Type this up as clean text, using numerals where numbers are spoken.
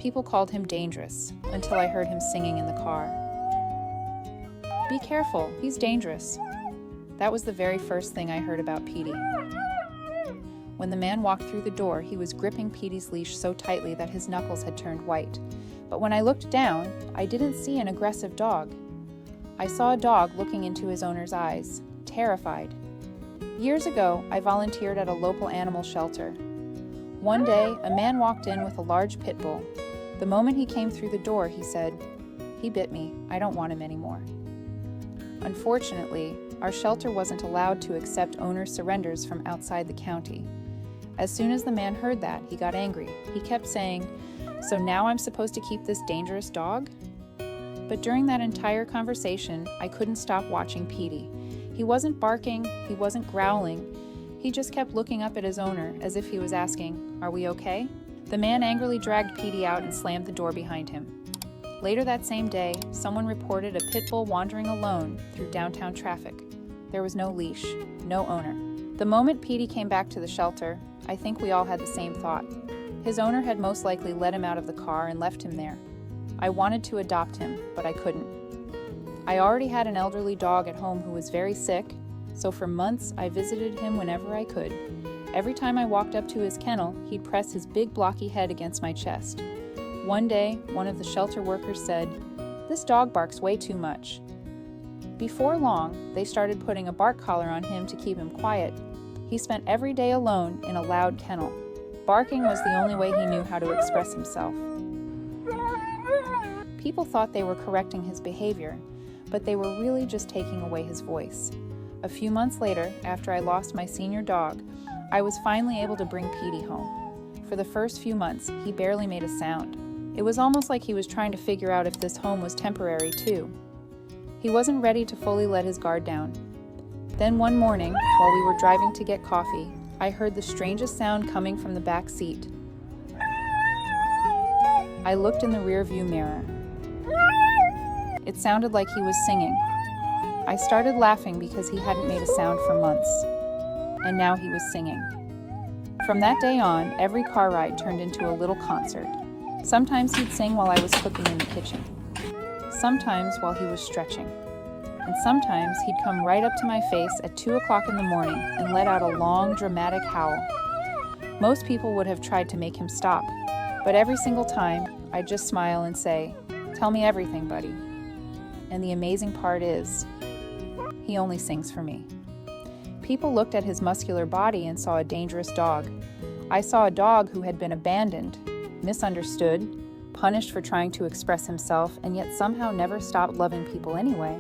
People called him dangerous, until I heard him singing in the car. "Be careful, he's dangerous." That was the very first thing I heard about Petey. When the man walked through the door, he was gripping Petey's leash so tightly that his knuckles had turned white. But when I looked down, I didn't see an aggressive dog. I saw a dog looking into his owner's eyes, terrified. Years ago, I volunteered at a local animal shelter. One day, a man walked in with a large pit bull. The moment he came through the door, he said, "He bit me. I don't want him anymore." Unfortunately, our shelter wasn't allowed to accept owner surrenders from outside the county. As soon as the man heard that, he got angry. He kept saying, "So now I'm supposed to keep this dangerous dog?" But during that entire conversation, I couldn't stop watching Petey. He wasn't barking, he wasn't growling. He just kept looking up at his owner as if he was asking, "Are we okay?" The man angrily dragged Petey out and slammed the door behind him. Later that same day, someone reported a pit bull wandering alone through downtown traffic. There was no leash, no owner. The moment Petey came back to the shelter, I think we all had the same thought. His owner had most likely let him out of the car and left him there. I wanted to adopt him, but I couldn't. I already had an elderly dog at home who was very sick, so for months I visited him whenever I could. Every time I walked up to his kennel, he'd press his big blocky head against my chest. One day, one of the shelter workers said, "This dog barks way too much." Before long, they started putting a bark collar on him to keep him quiet. He spent every day alone in a loud kennel. Barking was the only way he knew how to express himself. People thought they were correcting his behavior, but they were really just taking away his voice. A few months later, after I lost my senior dog, I was finally able to bring Petey home. For the first few months, he barely made a sound. It was almost like he was trying to figure out if this home was temporary too. He wasn't ready to fully let his guard down. Then one morning, while we were driving to get coffee, I heard the strangest sound coming from the back seat. I looked in the rearview mirror. It sounded like he was singing. I started laughing because he hadn't made a sound for months, and now he was singing. From that day on, every car ride turned into a little concert. Sometimes he'd sing while I was cooking in the kitchen. Sometimes while he was stretching. And sometimes he'd come right up to my face at 2 o'clock in the morning and let out a long, dramatic howl. Most people would have tried to make him stop, but every single time, I'd just smile and say, "Tell me everything, buddy." And the amazing part is, he only sings for me. People looked at his muscular body and saw a dangerous dog. I saw a dog who had been abandoned, misunderstood, punished for trying to express himself, and yet somehow never stopped loving people anyway.